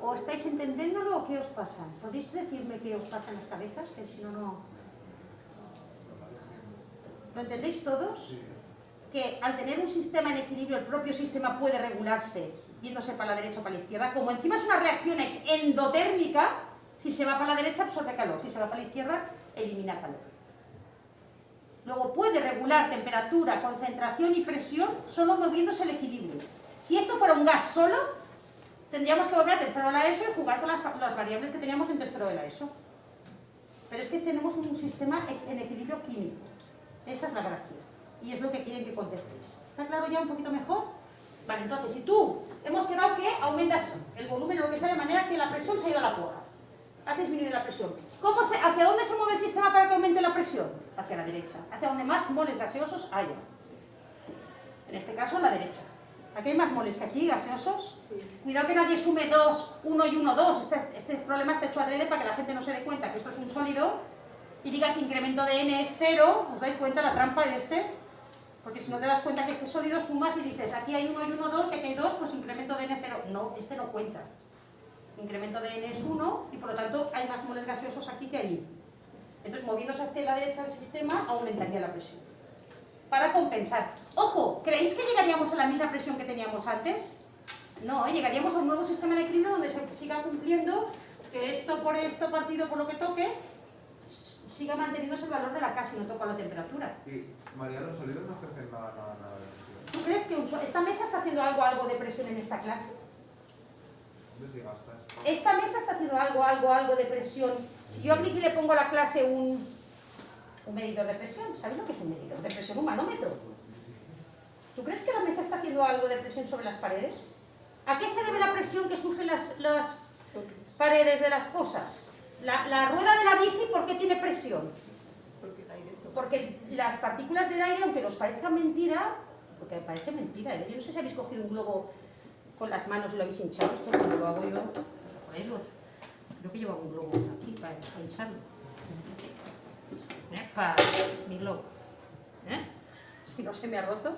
o estáis entendiéndolo o qué os pasa. ¿Podéis decirme qué os pasa en las cabezas? Que si no, no... ¿Lo entendéis todos? Sí. Que al tener un sistema en equilibrio, el propio sistema puede regularse yéndose para la derecha o para la izquierda. Como encima es una reacción endotérmica, si se va para la derecha absorbe calor, si se va para la izquierda elimina calor. Luego puede regular temperatura, concentración y presión solo moviéndose el equilibrio. Si esto fuera un gas solo, tendríamos que volver a tercero de la ESO y jugar con las variables que teníamos en tercero de la ESO. Pero es que tenemos un sistema en equilibrio químico. Esa es la gracia. Y es lo que quieren que contestéis. ¿Está claro ya un poquito mejor? Vale, entonces, si tú hemos quedado que aumentas el volumen o lo que sea de manera que la presión se ha ido a la porra. Has disminuido la presión. ¿Hacia dónde se mueve el sistema para que aumente la presión? Hacia la derecha. Hacia donde más moles gaseosos haya. En este caso, a la derecha. ¿Aquí hay más moles que aquí, gaseosos? Cuidado que nadie sume 2, 1 y 1, 2. Este problema está hecho adrede para que la gente no se dé cuenta que esto es un sólido y diga que incremento de n es 0. ¿Os dais cuenta la trampa de este? Porque si no te das cuenta que este sólido sumas y dices aquí hay 1 y 1, 2 y aquí hay 2, pues incremento de n 0. No, este no cuenta. Incremento de n es 1 y por lo tanto hay más moles gaseosos aquí que allí. Entonces, moviéndose hacia la derecha del sistema, aumentaría la presión. Para compensar. ¡Ojo! ¿Creéis que llegaríamos a la misma presión que teníamos antes? No, llegaríamos a un nuevo sistema de equilibrio donde se siga cumpliendo que esto por esto partido por lo que toque siga manteniéndose el valor de la casa y no toca la temperatura. Y, María, los sólidos no ejercen nada de presión. ¿Tú crees que esta mesa está haciendo algo de presión en esta clase? ¿Dónde se gasta esto? Esta mesa está haciendo algo de presión. Si yo aquí le pongo a la clase un medidor de presión, ¿sabéis lo que es un medidor de presión? Un manómetro. ¿Tú crees que la mesa está haciendo algo de presión sobre las paredes? ¿A qué se debe la presión que sufren las paredes de las cosas? La rueda de la bici, ¿por qué tiene presión? Porque el aire choca. Porque las partículas del aire, aunque nos parezca mentira, porque me parece mentira, ¿eh? Yo no sé si habéis cogido un globo con las manos y lo habéis hinchado, esto cuando lo hago yo, creo que llevaba un globo aquí para hincharlo. Para mi globo. Si no se me ha roto.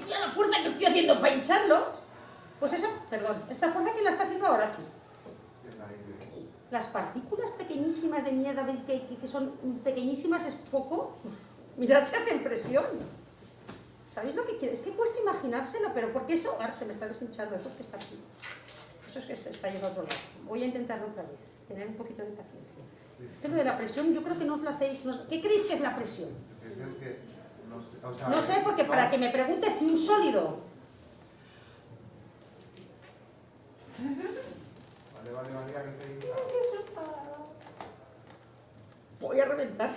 Y a la fuerza que estoy haciendo para hincharlo, pues eso, perdón, esta fuerza que la está haciendo ahora aquí. Las partículas pequeñísimas de mierda que son pequeñísimas es poco. Mirad, se hacen presión. ¿Sabéis lo que quiere? Es que cuesta imaginárselo, pero porque eso, ahora se me está deshinchando, eso es que está aquí. Eso es que se está yendo a otro lado. Voy a intentarlo otra vez, tener un poquito de paciencia. Pero de la presión, yo creo que no os la hacéis. ¿Qué creéis que es la presión? No sé, porque para que me preguntes si un sólido. Vale, que estoy... Voy a reventar.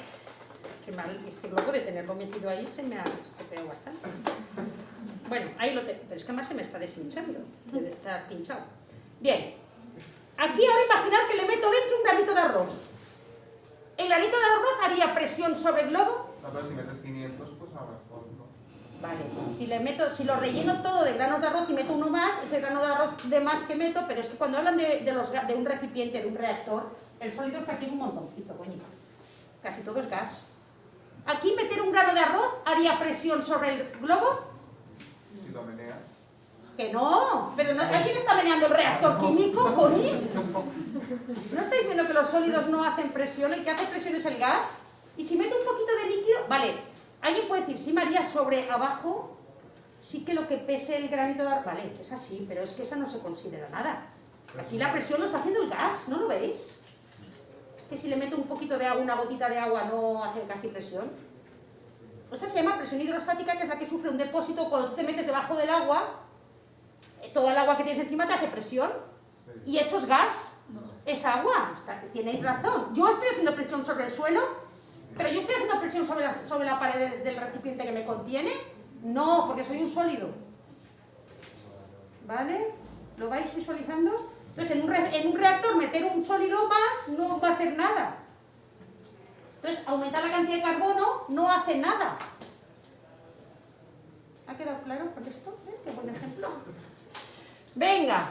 Qué mal, este globo de tenerlo metido ahí se me ha estropeado bastante. Bueno, ahí lo tengo, pero es que además se me está deshinchando, debe estar pinchado. Bien, aquí ahora imaginar que le meto dentro un granito de arroz. ¿El granito de arroz haría presión sobre el globo? No, pero si metes 500, pues a lo mejor, ¿no? Vale, si lo relleno todo de granos de arroz y meto uno más, es el grano de arroz de más que meto, pero es que cuando hablan de un recipiente, de un reactor, el sólido está aquí un montoncito, coño. Casi todo es gas. Aquí meter un grano de arroz haría presión sobre el globo. Si lo meneas. Que no, pero no, ¿alguien está meneando el reactor químico, coño? ¿No estáis viendo que los sólidos no hacen presión? El que hace presión es el gas. Y si meto un poquito de líquido, vale, alguien puede decir, sí, María, sobre abajo, sí que lo que pese el granito de arroz, vale, es así, pero es que esa no se considera nada. Aquí la presión lo está haciendo el gas, ¿no lo veis? Que si le meto un poquito de agua, una gotita de agua, no hace casi presión. Esa se llama presión hidrostática, que es la que sufre un depósito cuando tú te metes debajo del agua, toda el agua que tienes encima te hace presión. Y eso es gas, es agua, tenéis razón. Yo estoy haciendo presión sobre el suelo, pero yo estoy haciendo presión sobre la pared del recipiente que me contiene. No, porque soy un sólido. ¿Vale? ¿Lo vais visualizando? Entonces, en un reactor meter un sólido más no va a hacer nada. Entonces, aumentar la cantidad de carbono no hace nada. ¿Ha quedado claro con esto? Qué buen ejemplo. Venga,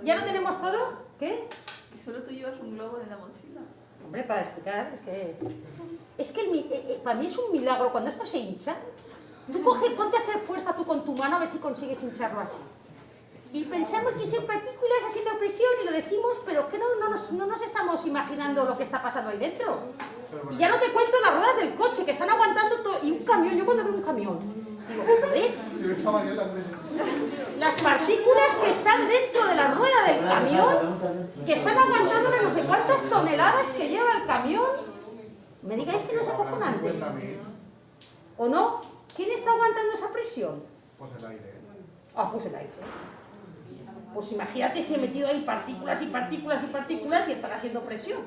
¿ya lo tenemos todo? ¿Qué? Y solo tú llevas un globo en la mochila. Hombre, para explicar, es que para mí es un milagro cuando esto se hincha. Tú ponte a hacer fuerza tú con tu mano a ver si consigues hincharlo así. Y pensamos que son partículas haciendo presión y lo decimos, pero que no nos estamos imaginando lo que está pasando ahí dentro. Y ya no te cuento las ruedas del coche que están aguantando todo. Y un camión, yo cuando veo un camión, digo, joder, las partículas que están dentro de la rueda del camión, que están aguantando no sé cuántas toneladas que lleva el camión, me digáis que no es acojonante. ¿O no? ¿Quién está aguantando esa presión? Pues el aire. Ah, pues el aire. Pues imagínate si he metido ahí partículas y partículas y partículas y están haciendo presión.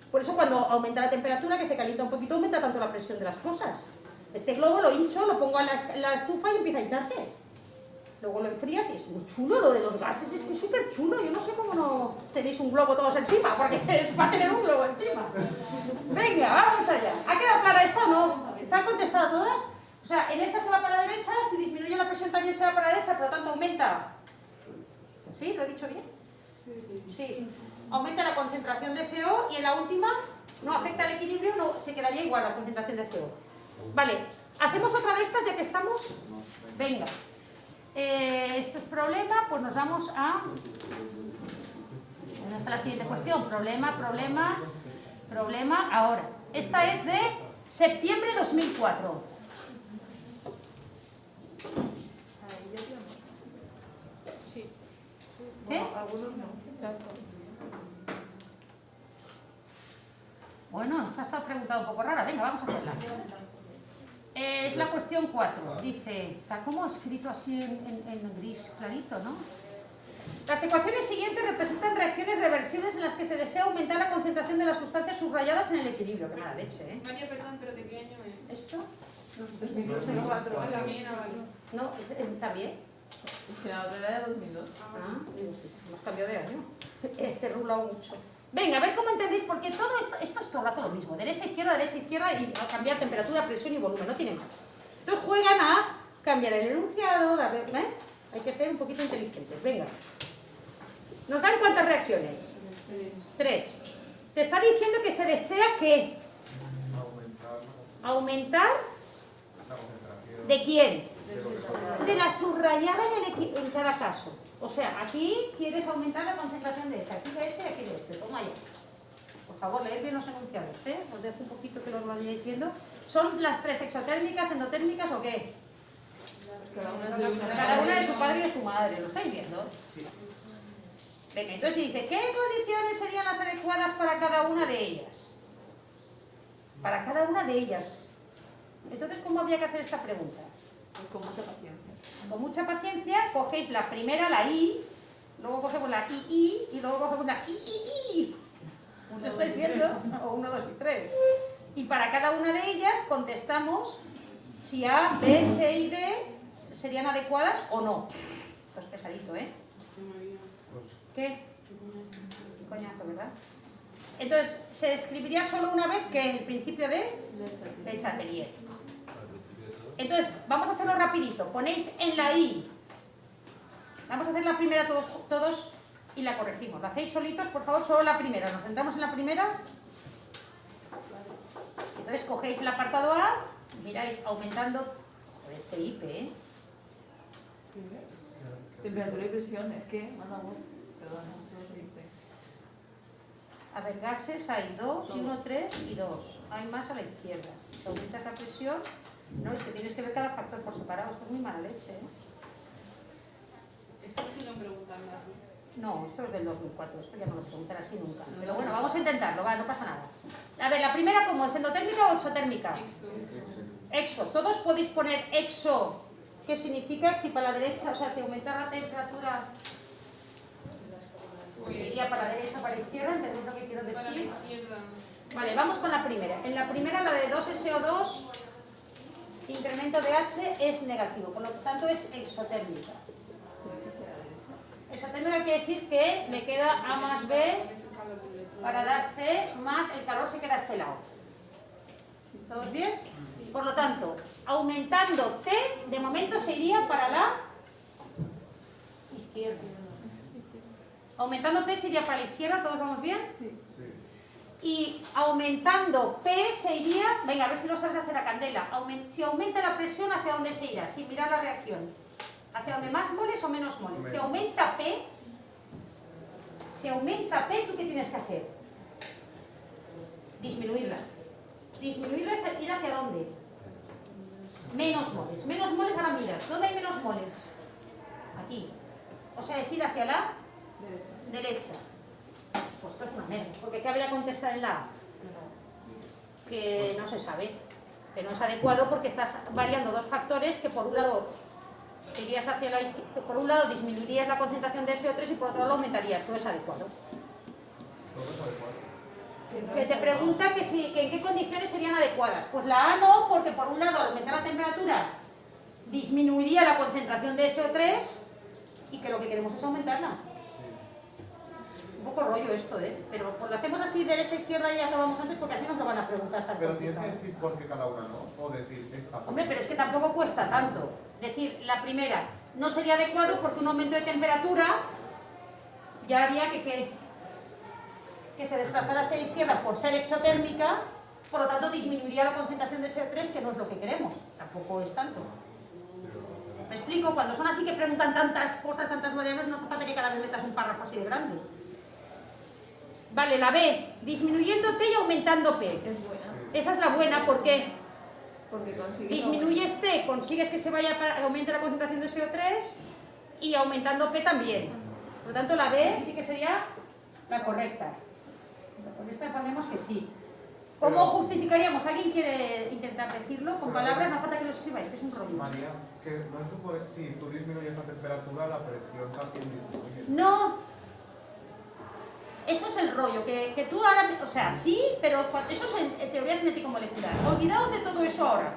Por eso cuando aumenta la temperatura, que se calienta un poquito, aumenta tanto la presión de las cosas. Este globo lo hincho, lo pongo a la estufa y empieza a hincharse. Luego lo enfrías y es muy chulo lo de los gases, es que es súper chulo. Yo no sé cómo no tenéis un globo todos encima, porque es para tener un globo encima. Venga, vamos allá. ¿Ha quedado clara esta o no? ¿Están contestadas todas? O sea, en esta se va para la derecha, si disminuye la presión también se va para la derecha, por lo tanto aumenta. ¿Sí? ¿Lo he dicho bien? Sí. Aumenta la concentración de CO y en la última no afecta al equilibrio, no, se quedaría igual la concentración de CO. Vale, ¿hacemos otra de estas ya que estamos? Venga. Esto es problema, pues nos vamos a... ¿Dónde está la siguiente cuestión? Problema. Ahora, esta es de septiembre de 2004. Sí. ¿Qué? Bueno, algunos no. Bueno, esta está preguntada un poco rara. Venga, vamos a hacerla. Es la cuestión 4. Dice, está como escrito así en gris clarito, ¿no? Las ecuaciones siguientes representan reacciones reversibles en las que se desea aumentar la concentración de las sustancias subrayadas en el equilibrio. Qué mala leche, ¿eh? María, perdón, pero ¿de qué año es? ¿Esto? 2004. A la mía, vale. No, está bien. Es que la otra era de 2002. Ah, digo, sí, hemos cambiado de año. He rulado mucho. Venga, a ver cómo entendéis, porque todo esto es todo el rato lo mismo. Derecha, izquierda y a cambiar temperatura, presión y volumen, no tiene más. Entonces juegan a cambiar el enunciado, ¿eh? Hay que ser un poquito inteligentes. Venga. ¿Nos dan cuántas reacciones? 3. Te está diciendo que se desea que aumentar la concentración. ¿de quién? De lo que son. De la subrayada en cada caso. O sea, aquí quieres aumentar la concentración de esta, aquí de este y aquí de este. Toma ya. Por favor, leed bien los enunciados, ¿eh? Os dejo un poquito que los vayáis viendo. ¿Son las 3 exotérmicas, endotérmicas o qué? Cada una de su padre y de su madre. ¿Lo estáis viendo? Sí. Venga, entonces dice, ¿qué condiciones serían las adecuadas para cada una de ellas? Para cada una de ellas. Entonces, ¿cómo habría que hacer esta pregunta? Pues con mucha paciencia. Con mucha paciencia, cogéis la primera, la I, luego cogemos la I, y luego cogemos la I. ¿Lo estáis viendo? O 1, 2 y 3. Y para cada una de ellas contestamos si A, B, C y D serían adecuadas o no. Pues pesadito, ¿eh? ¿Qué? Un coñazo, ¿verdad? Entonces, se escribiría solo una vez que el principio de Chatelier. Entonces, vamos a hacerlo rapidito. Ponéis en la I. Vamos a hacer la primera todos y la corregimos. ¿La hacéis solitos? Por favor, solo la primera. ¿Nos centramos en la primera? Entonces, cogéis el apartado A, miráis aumentando... Joder, TIP, ¿eh? Temperatura y presión, es que, manda voz. Perdón, no se dice. A ver, gases hay 2, 1, 3 y 2. Hay más a la izquierda. Si aumentas la presión... No, es que tienes que ver cada factor por separado. Esto es muy mala leche, ¿eh? Esto me siguen preguntando así. No, esto es del 2004. Esto ya no lo preguntan así nunca. Pero bueno, vamos a intentarlo, va, no pasa nada. A ver, la primera, ¿cómo es? ¿Endotérmica o exotérmica? Exo. Todos podéis poner exo. ¿Qué significa? Si para la derecha, o sea, si aumentar la temperatura... Pues iría para la derecha o para la izquierda, ¿entendéis lo que quiero Para la decir? izquierda. Vale, vamos con la primera. En la primera, la de 2SO2, incremento de H es negativo, por lo tanto es exotérmica. Exotérmica quiere decir que me queda A más B para dar C, más el calor se queda a este lado. ¿Todos bien? Por lo tanto, aumentando T, de momento se iría para la izquierda. Aumentando T se iría para la izquierda, ¿todos vamos bien? Sí. Sí. Y aumentando P se iría, venga, a ver si lo sabes hacer a candela. Si aumenta la presión, ¿hacia dónde se irá? Sin mirar la reacción. ¿Hacia dónde más moles o menos moles? Si aumenta P, ¿tú qué tienes que hacer? Disminuirla. Disminuirla es ir hacia dónde? Menos moles. Menos moles, ahora miras. ¿Dónde hay menos moles? Aquí. O sea, es ir hacia la derecha. Pues esto es una mierda, porque ¿qué habría que contestar en la A? Que no se sabe, que no es adecuado porque estás variando dos factores que por un lado irías hacia la izquierda, por un lado disminuirías la concentración de SO3 y por otro lado lo aumentarías, no es adecuado. Todo es adecuado. Que te pregunta que en qué condiciones serían adecuadas. Pues la A no, porque por un lado al aumentar la temperatura disminuiría la concentración de SO3 y que lo que queremos es aumentarla. Un poco rollo esto, ¿eh? Pero pues lo hacemos así derecha, izquierda y acabamos antes porque así nos lo van a preguntar tan Pero tienes que complicado. decir por qué cada una no, o decir esta. Hombre, pero es que tampoco cuesta tanto. Decir, la primera no sería adecuado porque un aumento de temperatura ya haría que se desplazara hacia la izquierda por ser exotérmica, por lo tanto disminuiría la concentración de CO3, que no es lo que queremos. Tampoco es tanto. ¿Me explico? Cuando son así que preguntan tantas cosas, tantas variables, no hace falta que cada vez metas un párrafo así de grande. Vale, la B, disminuyendo T y aumentando P. Es buena. Esa es la buena, ¿por qué? Porque consigues... Disminuyes T, consigues que se vaya aumente la concentración de CO3 y aumentando P también. Por lo tanto, la B sí que sería la correcta. Con esta ponemos que sí. ¿Cómo Pero- justificaríamos? ¿Alguien quiere intentar decirlo? Con palabras, no hace falta que lo escribáis, que es un rollo. María, que no supone, si tú disminuyes la temperatura, la presión también disminuye. No. Eso es el rollo, que tú ahora, o sea, sí, pero eso es en teoría cinético-molecular. Olvidaos de todo eso ahora.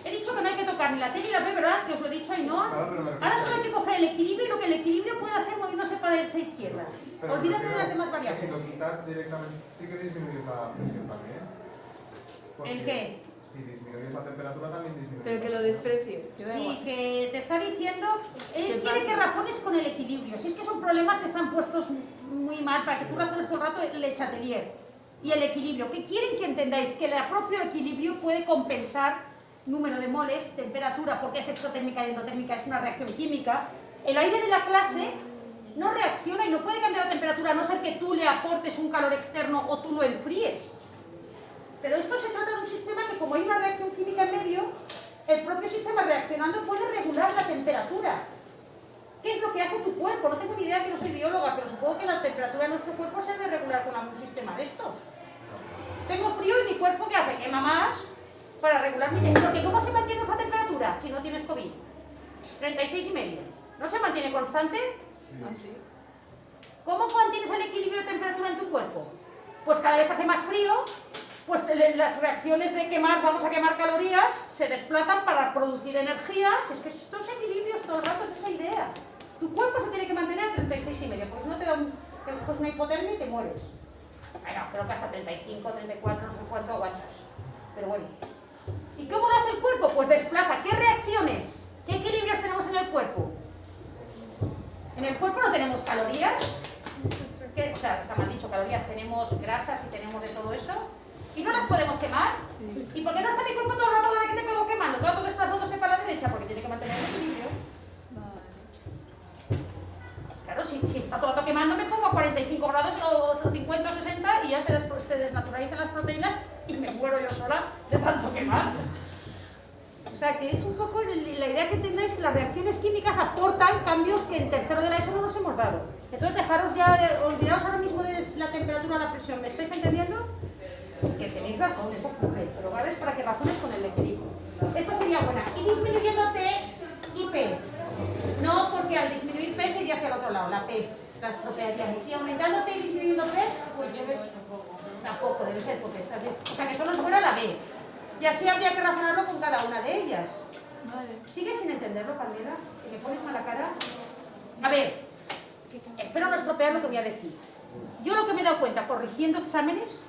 He dicho que no hay que tocar ni la T ni la P, ¿verdad? Que os lo he dicho, Ainhoa. Claro, pero me refiero Ahora solo hay que- que coger el equilibrio y lo que el equilibrio puede hacer moviéndose para derecha e izquierda. pero me Olvídate de refiero las demás que variables. Si lo quitas directamente, sí que disminuyes la presión también. Porque ¿El qué? Si disminuyes la temperatura, también disminuyes. Pero que lo desprecies, que da Sí, igual. que te está diciendo, él ¿Qué quiere pasa? que razones con el equilibrio. Si es que son problemas que están puestos muy mal para que tú razones todo el rato el chatelier y el equilibrio. ¿Qué quieren que entendáis? Que el propio equilibrio puede compensar número de moles, temperatura, porque es exotérmica y endotérmica, es una reacción química. El aire de la clase no reacciona y no puede cambiar la temperatura a no ser que tú le aportes un calor externo o tú lo enfríes. Pero esto se trata de un sistema que, como hay una reacción química en medio, el propio sistema reaccionando puede regular la temperatura. ¿Qué es lo que hace tu cuerpo? No tengo ni idea, que no soy bióloga, pero supongo que la temperatura de nuestro cuerpo se debe regular con algún sistema de estos. Tengo frío y mi cuerpo, ¿qué hace? Quema más para regular mi temperatura. Porque ¿cómo se mantiene esa temperatura si no tienes COVID? 36,5. ¿No se mantiene constante? Así. ¿Cómo mantienes el equilibrio de temperatura en tu cuerpo? Pues cada vez que hace más frío, pues las reacciones de quemar, vamos a quemar calorías, se desplazan para producir energía. Si es que estos equilibrios todo el rato es esa idea. Tu cuerpo se tiene que mantener a 36,5, porque si no te da te coges una hipotermia y te mueres. Bueno, creo que hasta 35, 34, no sé cuánto aguantas. Pero bueno. ¿Y cómo lo hace el cuerpo? Pues desplaza. ¿Qué reacciones? ¿Qué equilibrios tenemos en el cuerpo? En el cuerpo no tenemos calorías. O sea, está mal dicho, calorías, tenemos grasas y tenemos de todo eso. ¿Y no las podemos quemar? Sí. ¿Y por qué no está mi cuerpo todo el rato de que te pego quemando? Todo el rato desplazándose para la derecha, porque tiene que mantener el equilibrio. Vale. Claro, si está todo el rato quemando, me pongo a 45 grados o 50 o 60 y ya se desnaturalizan las proteínas y me muero yo sola de tanto quemar. O sea, que es un poco la idea que entendáis, que las reacciones químicas aportan cambios que en tercero de la ESO no nos hemos dado. Entonces, dejaros ya, olvidaos ahora mismo de la temperatura o la presión. ¿Me estáis entendiendo? Que tenéis razón, eso ocurre, pero vale, es para que razones con el equilibrio. Esta sería buena. Y disminuyendo T y P. No, porque al disminuir P se iría hacia el otro lado, la P, las tropearíamos. Y aumentando T y disminuyendo P, pues tampoco debe ser, porque está bien. O sea, que solo fuera la B. Y así habría que razonarlo con cada una de ellas. Vale. ¿Sigues sin entenderlo, Camila? ¿Que me pones mala cara? A ver, espero no estropear lo que voy a decir. Yo lo que me he dado cuenta corrigiendo exámenes,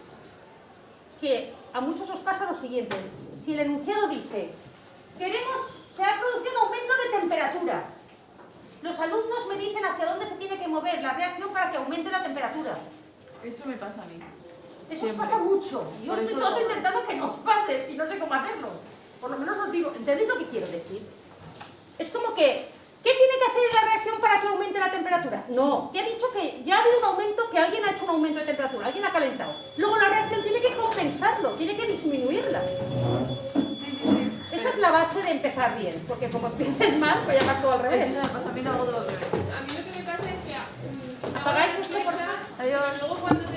que a muchos os pasa lo siguiente. Si el enunciado dice, se ha producido un aumento de temperatura, los alumnos me dicen hacia dónde se tiene que mover la reacción para que aumente la temperatura. Eso me pasa a mí. Eso Siempre. os pasa mucho. Yo Por estoy eso todo lo- intentando que no os pase y no sé cómo hacerlo. Por lo menos os digo, ¿entendéis lo que quiero decir? Es como que, ¿qué tiene que hacer la reacción para que aumente la temperatura? No, que ha dicho que ya ha habido un aumento, que alguien ha hecho un aumento de temperatura, alguien ha calentado. Luego la reacción tiene que compensarlo, tiene que disminuirla. Sí. Esa es la base de empezar bien, porque como empieces mal, voy a llamar todo al revés. Eso me pasa a mí, no hago todo lo que ves. A mí lo que me pasa es que ¿Apagáis esto, por favor? Adiós. Luego cuando te